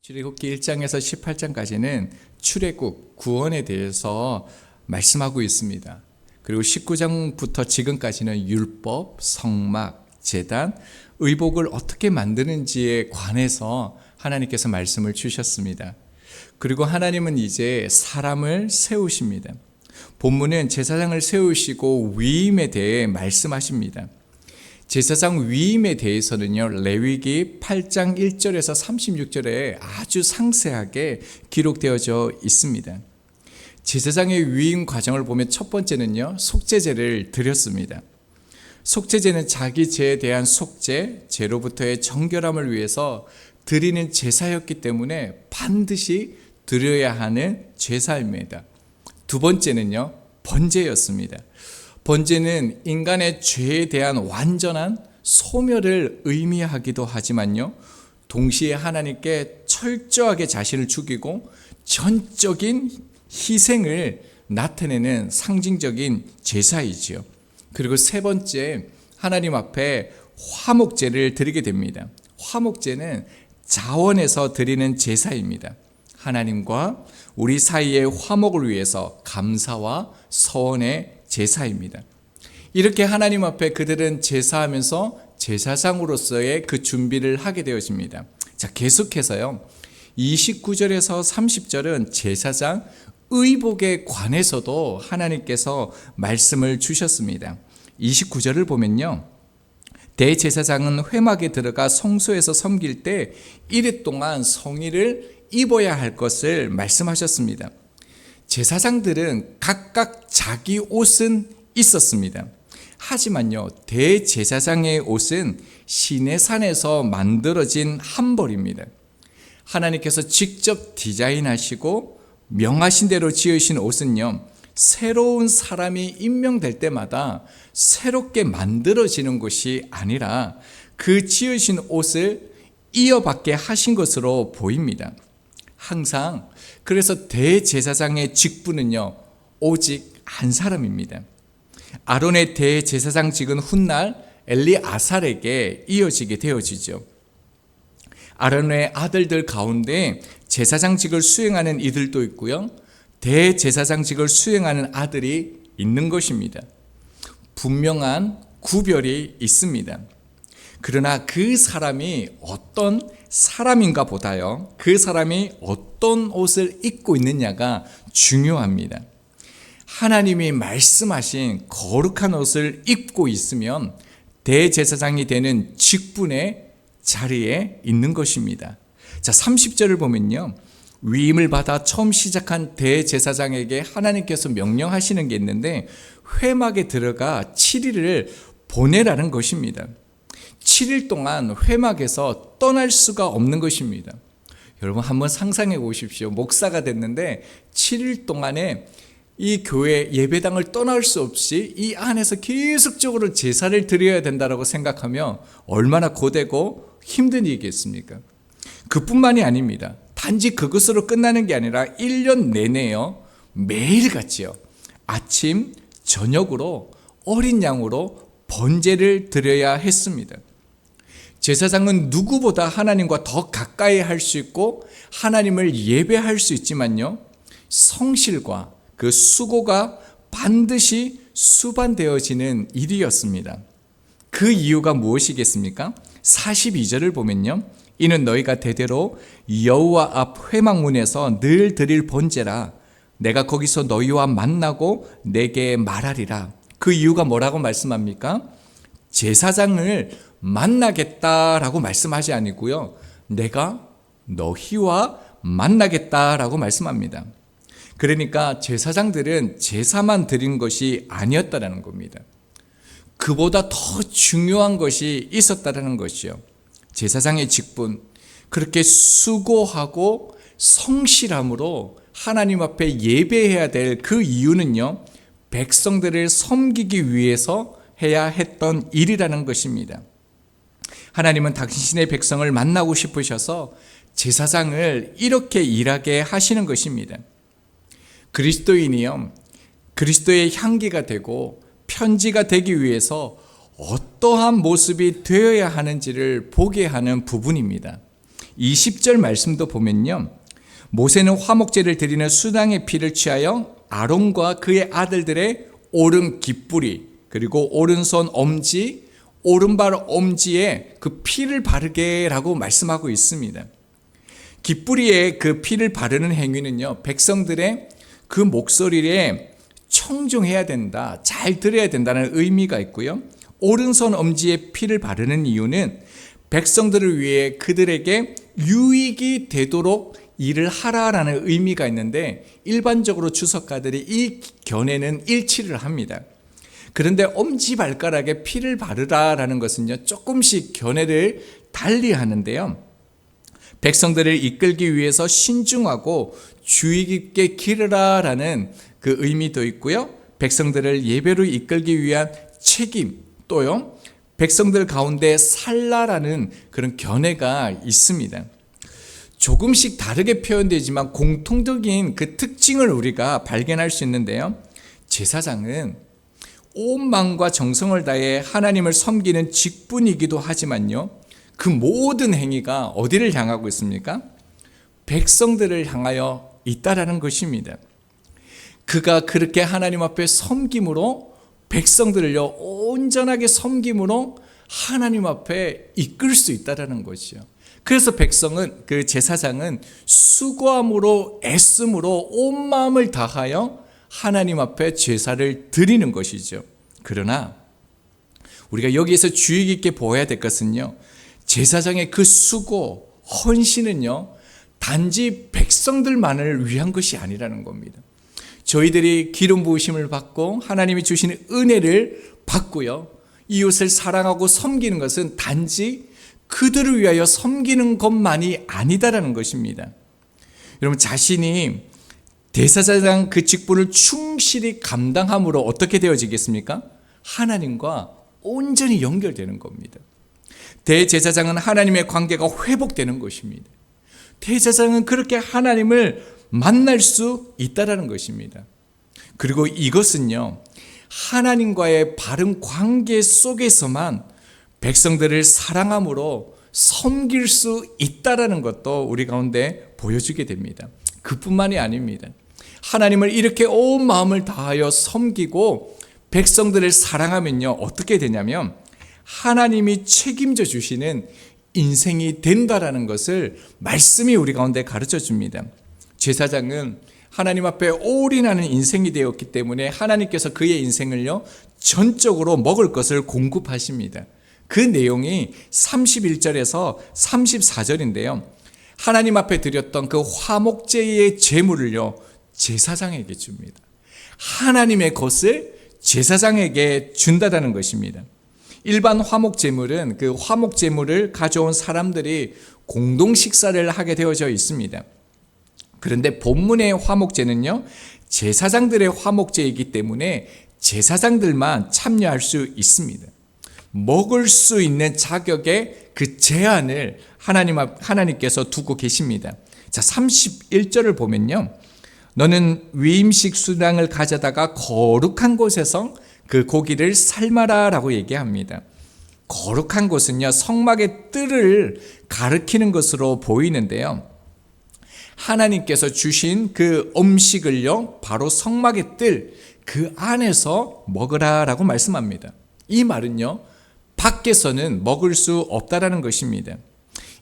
출애굽기 1장에서 18장까지는 출애굽, 구원에 대해서 말씀하고 있습니다. 그리고 19장부터 지금까지는 율법, 성막, 제단, 의복을 어떻게 만드는지에 관해서 하나님께서 말씀을 주셨습니다. 그리고 하나님은 이제 사람을 세우십니다. 본문은 제사장을 세우시고 위임에 대해 말씀하십니다. 제사장 위임에 대해서는요, 레위기 8장 1절에서 36절에 아주 상세하게 기록되어져 있습니다. 제사장의 위임 과정을 보면 첫 번째는요, 속죄제를 드렸습니다. 속죄제는 자기 죄에 대한 속죄, 죄로부터의 정결함을 위해서 드리는 제사였기 때문에 반드시 드려야 하는 제사입니다. 두 번째는요, 번제였습니다. 번제는 인간의 죄에 대한 완전한 소멸을 의미하기도 하지만요, 동시에 하나님께 철저하게 자신을 죽이고 전적인 희생을 나타내는 상징적인 제사이지요. 그리고 세 번째, 하나님 앞에 화목제를 드리게 됩니다. 화목제는 자원에서 드리는 제사입니다. 하나님과 우리 사이의 화목을 위해서 감사와 서원의 제사입니다. 이렇게 하나님 앞에 그들은 제사하면서 제사장으로서의 그 준비를 하게 되어집니다. 자, 계속해서요, 29절에서 30절은 제사장 의복에 관해서도 하나님께서 말씀을 주셨습니다. 29절을 보면요, 대제사장은 회막에 들어가 성소에서 섬길 때 1일 동안 성의를 입어야 할 것을 말씀하셨습니다. 제사장들은 각각 자기 옷은 있었습니다. 하지만요, 대제사장의 옷은 시내산에서 만들어진 한벌입니다. 하나님께서 직접 디자인하시고 명하신 대로 지으신 옷은요, 새로운 사람이 임명될 때마다 새롭게 만들어지는 것이 아니라 그 지으신 옷을 이어받게 하신 것으로 보입니다. 항상 그래서 대제사장의 직분은요, 오직 한 사람입니다. 아론의 대제사장직은 훗날 엘리아살에게 이어지게 되어지죠. 아론의 아들들 가운데 제사장직을 수행하는 이들도 있고요, 대제사장직을 수행하는 아들이 있는 것입니다. 분명한 구별이 있습니다. 그러나 그 사람이 어떤 사람인가 보다요, 그 사람이 어떤 옷을 입고 있느냐가 중요합니다. 하나님이 말씀하신 거룩한 옷을 입고 있으면 대제사장이 되는 직분의 자리에 있는 것입니다. 자, 30절을 보면요, 위임을 받아 처음 시작한 대제사장에게 하나님께서 명령하시는 게 있는데, 회막에 들어가 7일을 보내라는 것입니다. 7일 동안 회막에서 떠날 수가 없는 것입니다. 여러분 한번 상상해 보십시오. 목사가 됐는데 7일 동안에 이 교회 예배당을 떠날 수 없이 이 안에서 계속적으로 제사를 드려야 된다고 생각하면 얼마나 고되고 힘든 일이겠습니까? 그뿐만이 아닙니다. 단지 그것으로 끝나는 게 아니라 1년 내내요, 매일같이요, 아침, 저녁으로 어린 양으로 번제를 드려야 했습니다. 제사장은 누구보다 하나님과 더 가까이 할 수 있고 하나님을 예배할 수 있지만요, 성실과 그 수고가 반드시 수반되어지는 일이었습니다. 그 이유가 무엇이겠습니까? 42절을 보면요, 이는 너희가 대대로 여호와 앞 회막문에서 늘 드릴 번제라. 내가 거기서 너희와 만나고 내게 말하리라. 그 이유가 뭐라고 말씀합니까? 제사장을 만나겠다라고 말씀하지 아니고요, 내가 너희와 만나겠다라고 말씀합니다. 그러니까 제사장들은 제사만 드린 것이 아니었다라는 겁니다. 그보다 더 중요한 것이 있었다라는 것이요. 제사장의 직분, 그렇게 수고하고 성실함으로 하나님 앞에 예배해야 될 그 이유는요, 백성들을 섬기기 위해서 해야 했던 일이라는 것입니다. 하나님은 당신의 백성을 만나고 싶으셔서 제사장을 이렇게 일하게 하시는 것입니다. 그리스도인이요, 그리스도의 향기가 되고 편지가 되기 위해서 어떠한 모습이 되어야 하는지를 보게 하는 부분입니다. 20절 말씀도 보면요, 모세는 화목제를 드리는 수당의 피를 취하여 아론과 그의 아들들의 오른 깃뿌리 그리고 오른손 엄지, 오른발 엄지에 그 피를 바르게라고 말씀하고 있습니다. 깃뿌리에 그 피를 바르는 행위는요, 백성들의 그 목소리에 청종해야 된다, 잘 들어야 된다는 의미가 있고요. 오른손 엄지에 피를 바르는 이유는 백성들을 위해 그들에게 유익이 되도록 일을 하라라는 의미가 있는데, 일반적으로 주석가들이 이 견해는 일치를 합니다. 그런데 엄지발가락에 피를 바르라라는 것은요, 조금씩 견해를 달리 하는데요, 백성들을 이끌기 위해서 신중하고 주의 깊게 기르라라는 그 의미도 있고요, 백성들을 예배로 이끌기 위한 책임, 또요 백성들 가운데 살라라는 그런 견해가 있습니다. 조금씩 다르게 표현되지만 공통적인 그 특징을 우리가 발견할 수 있는데요, 제사장은 온 마음과 정성을 다해 하나님을 섬기는 직분이기도 하지만요, 그 모든 행위가 어디를 향하고 있습니까? 백성들을 향하여 있다라는 것입니다. 그가 그렇게 하나님 앞에 섬김으로, 백성들을요 온전하게 섬김으로 하나님 앞에 이끌 수 있다라는 것이요. 그래서 백성은, 그 제사장은 수고함으로 애씀으로 온 마음을 다하여 하나님 앞에 제사를 드리는 것이죠. 그러나 우리가 여기에서 주의 깊게 보아야 될 것은요, 제사장의 그 수고, 헌신은요 단지 백성들만을 위한 것이 아니라는 겁니다. 저희들이 기름 부으심을 받고 하나님이 주시는 은혜를 받고요, 이웃을 사랑하고 섬기는 것은 단지 그들을 위하여 섬기는 것만이 아니다라는 것입니다. 여러분, 자신이 대제사장 그 직분을 충실히 감당함으로 어떻게 되어지겠습니까? 하나님과 온전히 연결되는 겁니다. 대제사장은 하나님의 관계가 회복되는 것입니다. 대제사장은 그렇게 하나님을 만날 수 있다라는 것입니다. 그리고 이것은요, 하나님과의 바른 관계 속에서만 백성들을 사랑함으로 섬길 수 있다라는 것도 우리 가운데 보여주게 됩니다. 그뿐만이 아닙니다. 하나님을 이렇게 온 마음을 다하여 섬기고 백성들을 사랑하면요, 어떻게 되냐면 하나님이 책임져 주시는 인생이 된다라는 것을 말씀이 우리 가운데 가르쳐 줍니다. 제사장은 하나님 앞에 올인하는 인생이 되었기 때문에 하나님께서 그의 인생을요 전적으로 먹을 것을 공급하십니다. 그 내용이 31절에서 34절인데요, 하나님 앞에 드렸던 그 화목제의 제물을요 제사장에게 줍니다. 하나님의 것을 제사장에게 준다라는 것입니다. 일반 화목제물은 그 화목제물을 가져온 사람들이 공동 식사를 하게 되어져 있습니다. 그런데 본문의 화목제는요 제사장들의 화목제이기 때문에 제사장들만 참여할 수 있습니다. 먹을 수 있는 자격의 그 제한을 하나님께서 두고 계십니다. 자, 31절을 보면요, 너는 위임식 수당을 가져다가 거룩한 곳에서 그 고기를 삶아라 라고 얘기합니다. 거룩한 곳은요 성막의 뜰을 가리키는 것으로 보이는데요, 하나님께서 주신 그 음식을요 바로 성막의 뜰 그 안에서 먹으라 라고 말씀합니다. 이 말은요 밖에서는 먹을 수 없다라는 것입니다.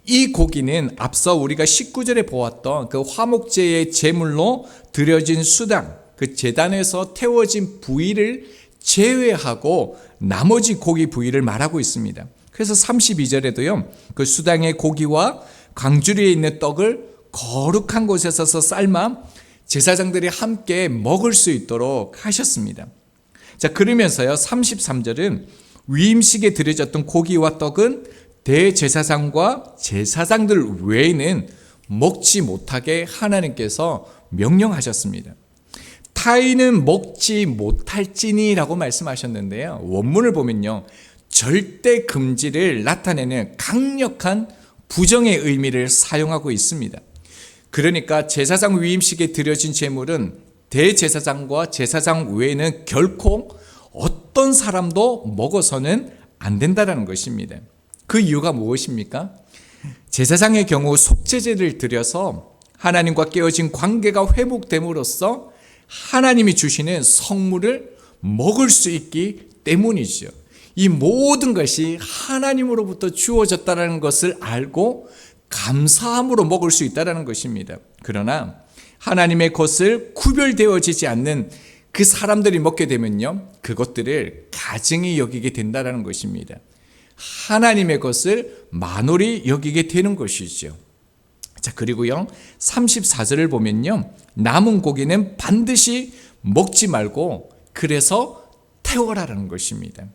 이 고기는 앞서 우리가 19절에 보았던 그 화목제의 제물로 드려진 수당, 그 제단에서 태워진 부위를 제외하고 나머지 고기 부위를 말하고 있습니다. 그래서 32절에도요 그 수당의 고기와 광주리에 있는 떡을 거룩한 곳에서 삶아 제사장들이 함께 먹을 수 있도록 하셨습니다. 자, 그러면서요 33절은 위임식에 드려졌던 고기와 떡은 대제사장과 제사장들 외에는 먹지 못하게 하나님께서 명령하셨습니다. 타인은 먹지 못할지니라고 말씀하셨는데요, 원문을 보면요 절대 금지를 나타내는 강력한 부정의 의미를 사용하고 있습니다. 그러니까 제사장 위임식에 드려진 제물은 대제사장과 제사장 외에는 결코 어떤 사람도 먹어서는 안 된다는 것입니다. 그 이유가 무엇입니까? 제사장의 경우 속죄제를 드려서 하나님과 깨어진 관계가 회복됨으로써 하나님이 주시는 성물을 먹을 수 있기 때문이죠. 이 모든 것이 하나님으로부터 주어졌다는 것을 알고 감사함으로 먹을 수 있다는 것입니다. 그러나 하나님의 것을 구별되어지지 않는 그 사람들이 먹게 되면요, 그것들을 가증히 여기게 된다는 것입니다. 하나님의 것을 만홀히 여기게 되는 것이죠. 자, 그리고요 34절을 보면요, 남은 고기는 반드시 먹지 말고 그래서 태워라라는 것입니다.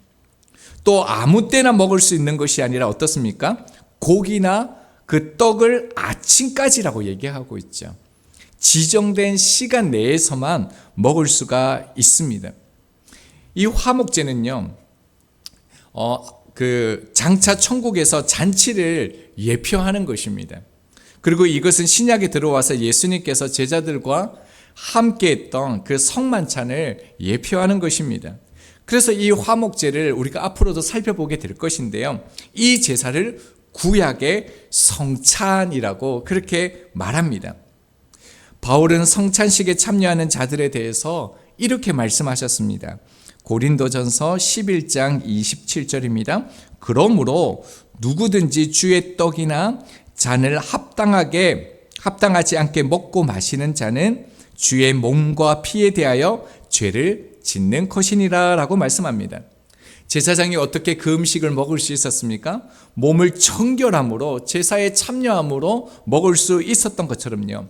또 아무 때나 먹을 수 있는 것이 아니라 어떻습니까? 고기나 그 떡을 아침까지라고 얘기하고 있죠. 지정된 시간 내에서만 먹을 수가 있습니다. 이 화목제는요, 장차 천국에서 잔치를 예표하는 것입니다. 그리고 이것은 신약에 들어와서 예수님께서 제자들과 함께 했던 그 성만찬을 예표하는 것입니다. 그래서 이 화목제를 우리가 앞으로도 살펴보게 될 것인데요, 이 제사를 구약의 성찬이라고 그렇게 말합니다. 바울은 성찬식에 참여하는 자들에 대해서 이렇게 말씀하셨습니다. 고린도전서 11장 27절입니다. 그러므로 누구든지 주의 떡이나 잔을 합당하지 않게 먹고 마시는 자는 주의 몸과 피에 대하여 죄를 짓는 것이니라 라고 말씀합니다. 제사장이 어떻게 그 음식을 먹을 수 있었습니까? 몸을 정결함으로, 제사에 참여함으로 먹을 수 있었던 것처럼요,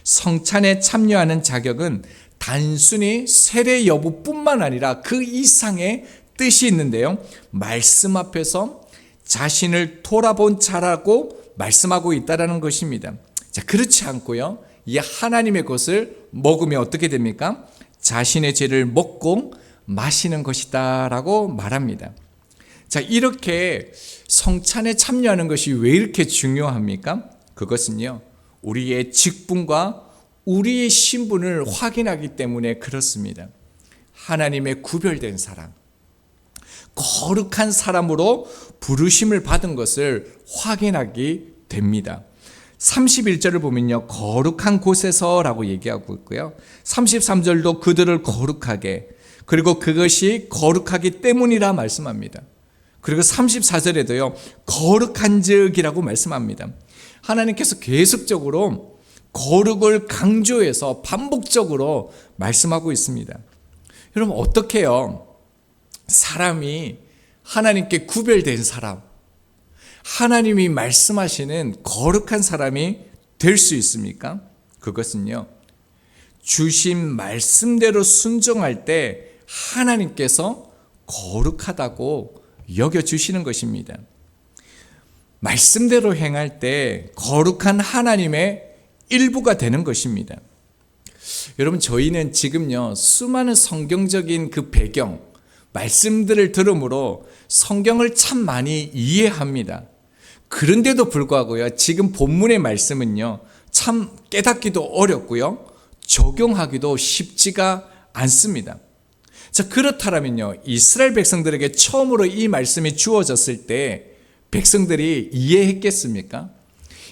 성찬에 참여하는 자격은 단순히 세례 여부뿐만 아니라 그 이상의 뜻이 있는데요, 말씀 앞에서 자신을 돌아본 자라고 말씀하고 있다는 것입니다. 자, 그렇지 않고요, 이 하나님의 것을 먹으면 어떻게 됩니까? 자신의 죄를 먹고 마시는 것이다 라고 말합니다. 자, 이렇게 성찬에 참여하는 것이 왜 이렇게 중요합니까? 그것은요, 우리의 직분과 우리의 신분을 확인하기 때문에 그렇습니다. 하나님의 구별된 사람, 거룩한 사람으로 부르심을 받은 것을 확인하게 됩니다. 31절을 보면요, 거룩한 곳에서라고 얘기하고 있고요, 33절도 그들을 거룩하게, 그리고 그것이 거룩하기 때문이라 말씀합니다. 그리고 34절에도요, 거룩한즉이라고 말씀합니다. 하나님께서 계속적으로 거룩을 강조해서 반복적으로 말씀하고 있습니다. 여러분, 어떻게 해요? 사람이 하나님께 구별된 사람, 하나님이 말씀하시는 거룩한 사람이 될 수 있습니까? 그것은요, 주신 말씀대로 순종할 때 하나님께서 거룩하다고 여겨주시는 것입니다. 말씀대로 행할 때 거룩한 하나님의 일부가 되는 것입니다. 여러분, 저희는 지금요, 수많은 성경적인 그 배경, 말씀들을 들음으로 성경을 참 많이 이해합니다. 그런데도 불구하고요, 지금 본문의 말씀은요, 참 깨닫기도 어렵고요, 적용하기도 쉽지가 않습니다. 자, 그렇다면요, 이스라엘 백성들에게 처음으로 이 말씀이 주어졌을 때 백성들이 이해했겠습니까?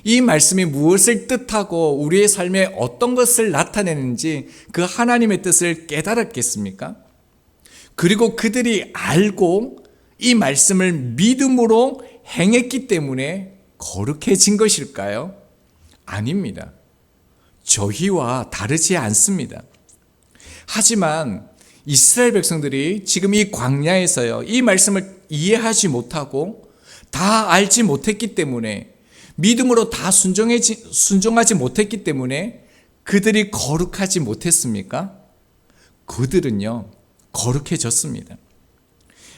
이 말씀이 무엇을 뜻하고 우리의 삶에 어떤 것을 나타내는지 그 하나님의 뜻을 깨달았겠습니까? 그리고 그들이 알고 이 말씀을 믿음으로 행했기 때문에 거룩해진 것일까요? 아닙니다. 저희와 다르지 않습니다. 하지만 이스라엘 백성들이 지금 이 광야에서요, 이 말씀을 이해하지 못하고 다 알지 못했기 때문에, 믿음으로 다 순종하지 못했기 때문에 그들이 거룩하지 못했습니까? 그들은요, 거룩해졌습니다.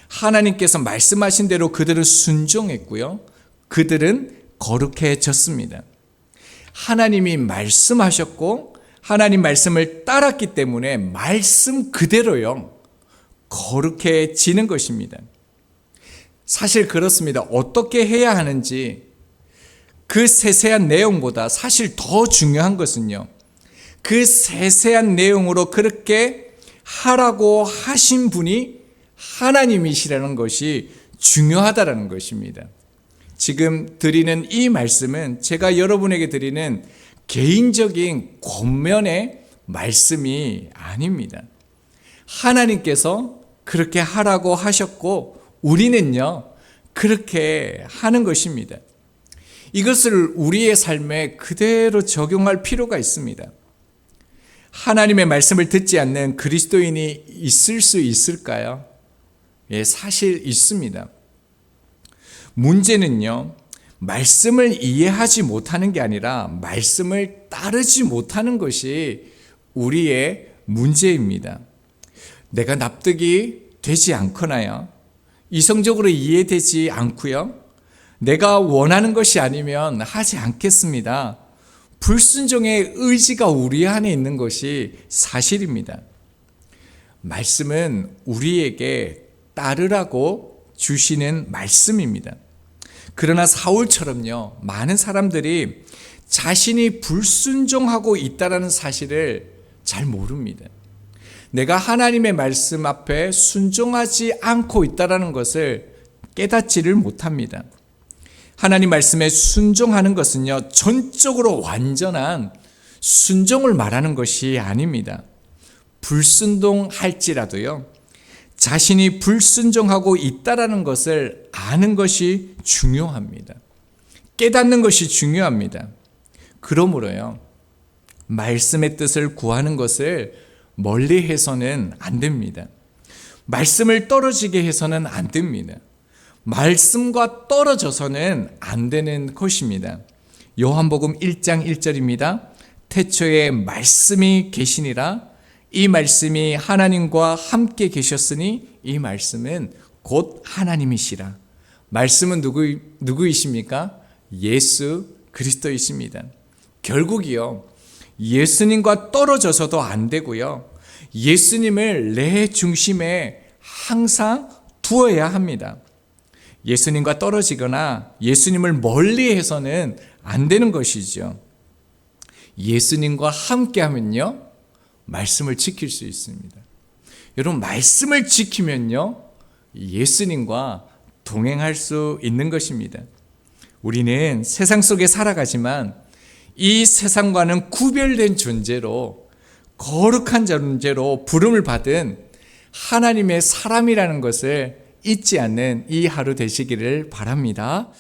하나님께서 말씀하신 대로 그들은 순종했고요, 그들은 거룩해졌습니다. 하나님이 말씀하셨고 하나님 말씀을 따랐기 때문에 말씀 그대로요, 거룩해지는 것입니다. 사실 그렇습니다. 어떻게 해야 하는지 그 세세한 내용보다 사실 더 중요한 것은요, 그 세세한 내용으로 그렇게 하라고 하신 분이 하나님이시라는 것이 중요하다는 것입니다. 지금 드리는 이 말씀은 제가 여러분에게 드리는 개인적인 권면의 말씀이 아닙니다. 하나님께서 그렇게 하라고 하셨고 우리는요 그렇게 하는 것입니다. 이것을 우리의 삶에 그대로 적용할 필요가 있습니다. 하나님의 말씀을 듣지 않는 그리스도인이 있을 수 있을까요? 예, 사실 있습니다. 문제는요, 말씀을 이해하지 못하는 게 아니라 말씀을 따르지 못하는 것이 우리의 문제입니다. 내가 납득이 되지 않거나요, 이성적으로 이해되지 않고요, 내가 원하는 것이 아니면 하지 않겠습니다. 불순종의 의지가 우리 안에 있는 것이 사실입니다. 말씀은 우리에게 따르라고 주시는 말씀입니다. 그러나 사울처럼요, 많은 사람들이 자신이 불순종하고 있다는 사실을 잘 모릅니다. 내가 하나님의 말씀 앞에 순종하지 않고 있다는 것을 깨닫지를 못합니다. 하나님 말씀에 순종하는 것은요, 전적으로 완전한 순종을 말하는 것이 아닙니다. 불순종할지라도요, 자신이 불순종하고 있다는 것을 아는 것이 중요합니다. 깨닫는 것이 중요합니다. 그러므로요, 말씀의 뜻을 구하는 것을 멀리 해서는 안 됩니다. 말씀을 떨어지게 해서는 안 됩니다. 말씀과 떨어져서는 안 되는 것입니다. 요한복음 1장 1절입니다. 태초에 말씀이 계시니라. 이 말씀이 하나님과 함께 계셨으니 이 말씀은 곧 하나님이시라. 말씀은 누구이십니까? 예수 그리스도이십니다. 결국이요, 예수님과 떨어져서도 안 되고요, 예수님을 내 중심에 항상 두어야 합니다. 예수님과 떨어지거나 예수님을 멀리해서는 안 되는 것이죠. 예수님과 함께하면요, 말씀을 지킬 수 있습니다. 여러분, 말씀을 지키면요, 예수님과 동행할 수 있는 것입니다. 우리는 세상 속에 살아가지만 이 세상과는 구별된 존재로, 거룩한 존재로 부름을 받은 하나님의 사람이라는 것을 잊지 않는 이 하루 되시기를 바랍니다.